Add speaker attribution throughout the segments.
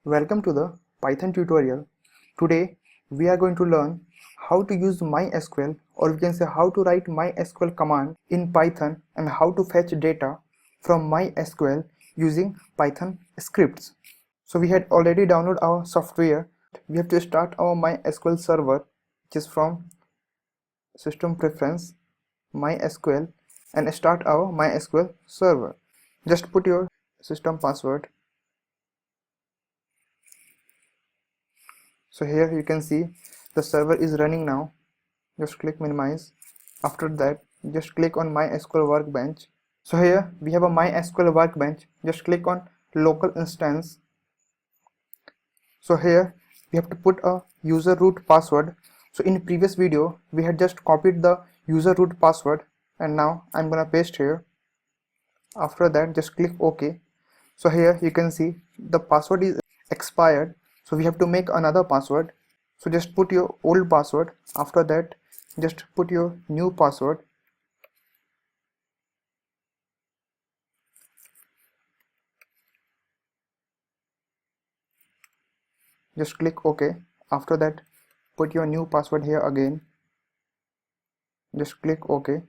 Speaker 1: Welcome to the Python tutorial. Today we are going to learn how to use MySQL, or we can say how to write MySQL command in Python and how to fetch data from MySQL using Python scripts. So we had already downloaded our software. We have to start our MySQL server, which is from system preference MySQL, and start our MySQL server. Just put your system password. So here you can see the server is running now. Just click minimize. After that, just click on MySQL workbench. So here we have a MySQL workbench. Just click on local instance. So here we have to put a user root password. So in previous video we had just copied the user root password, and now I'm gonna paste here. After that, just click OK. So here you can see the password is expired, so we have to make another password. So just put your old password. After that, just put your new password. Just click OK. After that, put your new password here again. Just click OK.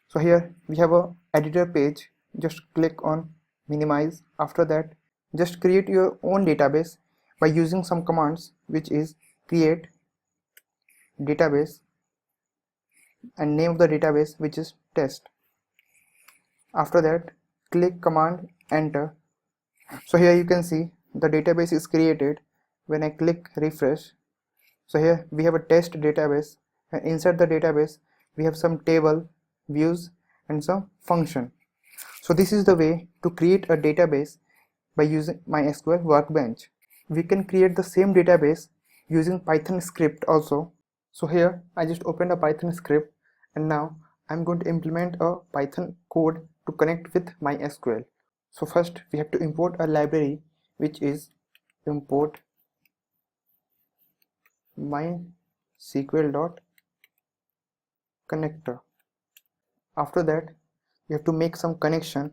Speaker 1: So here we have a editor page. Just click on minimize. After that, just create your own database by using some commands, which is create database and name of the database, which is test. After that, click command enter. So here you can see the database is created. When I click refresh, so here we have a test database, and inside the database we have some table, views, and some function. So this is the way to create a database by using MySQL workbench. We can create the same database using Python script also. So here I just opened a Python script, and now I'm going to implement a Python code to connect with MySQL. So first we have to import a library, which is import MySql.connector. After that, we have to make some connection.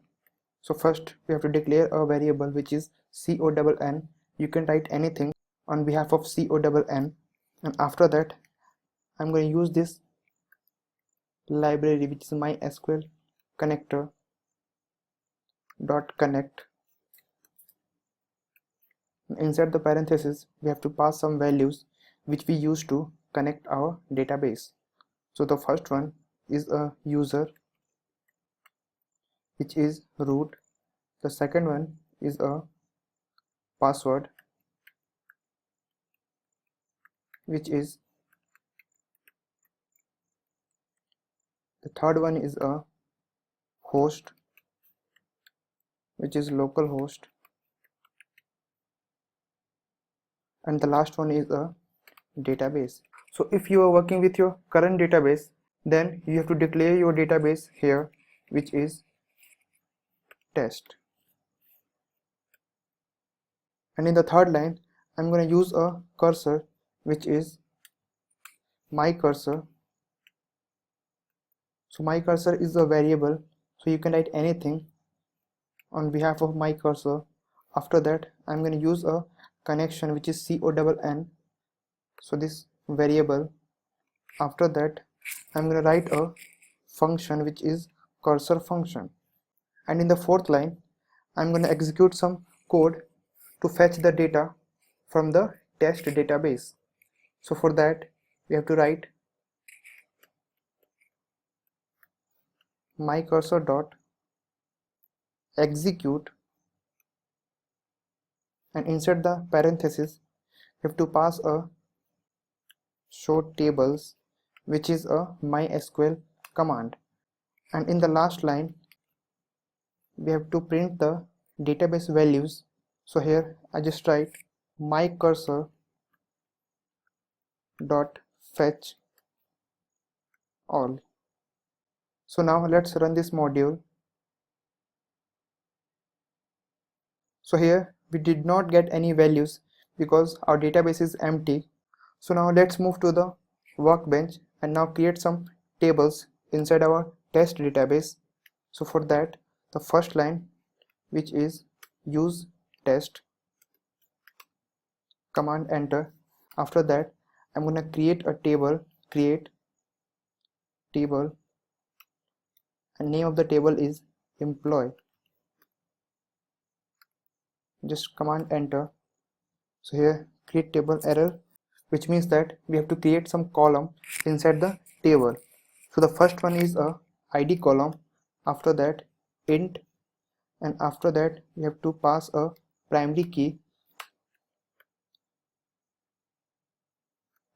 Speaker 1: So first we have to declare a variable which is conn. You can write anything on behalf of conn, and after that I'm going to use this library, which is MySQL connector dot connect. Inside the parentheses we have to pass some values which we use to connect our database. So the first one is a user, which is root. The second one is a password, which is. The third one is a host, which is localhost, and the last one is a database. So if you are working with your current database, then you have to declare your database here, which is test. And in the third line, I'm going to use a cursor, which is my cursor. So my cursor is a variable, so you can write anything on behalf of my cursor. After that, I'm going to use a connection, which is conn. So this variable. After that, I'm going to write a function, which is cursor function. And in the fourth line, I'm going to execute some code to fetch the data from the test database. So for that, we have to write mycursor dot execute, and inside the parenthesis we have to pass a show tables, which is a MySQL command. And in the last line, we have to print the database values. So here I just write mycursor dot fetch all. So now let's run this module. So here we did not get any values because our database is empty. So now let's move to the workbench and now create some tables inside our test database. So for that, the first line, which is use test, command enter. After that I'm gonna create a table, create table, and name of the table is employee. Just command enter. So here create table error, which means that we have to create some column inside the table. So the first one is a id column, after that int, and after that we have to pass a primary key.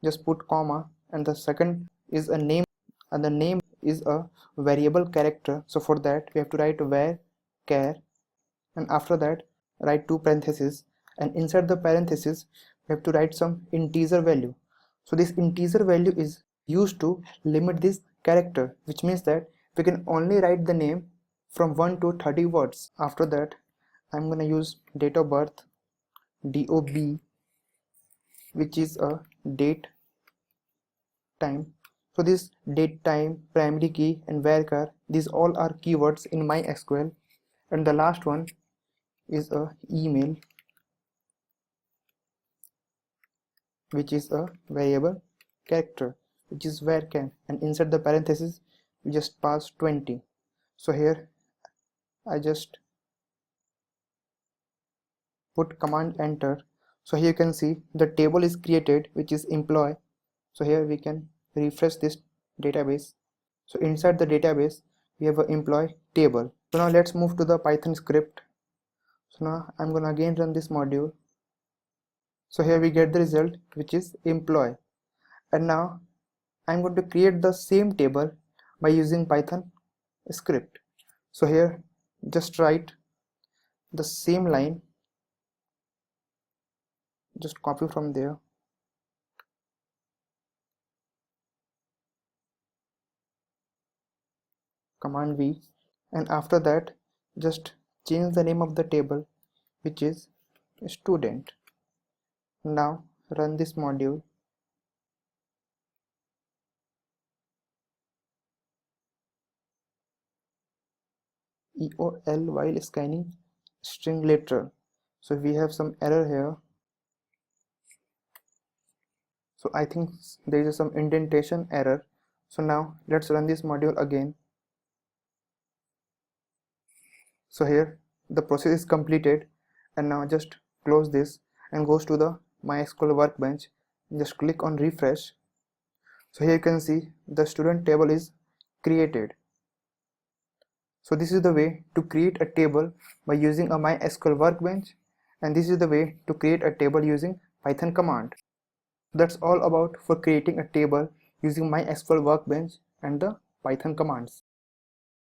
Speaker 1: Just put comma, and the second is a name, and the name is a variable character. So for that we have to write var char, and after that write two parentheses, and inside the parentheses we have to write some integer value. So this integer value is used to limit this character, which means that we can only write the name from 1 to 30 words. After that I'm gonna use date of birth, DOB, which is a date time. So this date, time, primary key, and varchar, these all are keywords in MySql. And the last one is a email, which is a variable character, which is varchar, and inside the parentheses we just pass 20. So here I just put command enter. So here you can see the table is created, which is employee. So here we can refresh this database. So inside the database we have an employee table. So now let's move to the Python script. So now I'm gonna again run this module. So here we get the result, which is employee. And now I'm going to create the same table by using Python script. So here just write the same line, just copy from there, command V, and after that just change the name of the table, which is student. Now run this module. EOL while scanning string literal. So we have some error here. So I think there is some indentation error. So now let's run this module again. So here the process is completed, and now just close this and goes to the MySql workbench. Just click on refresh. So here you can see the student table is created. So this is the way to create a table by using a MySql workbench, and this is the way to create a table using Python command. That's all about for creating a table using MySql workbench and the Python commands.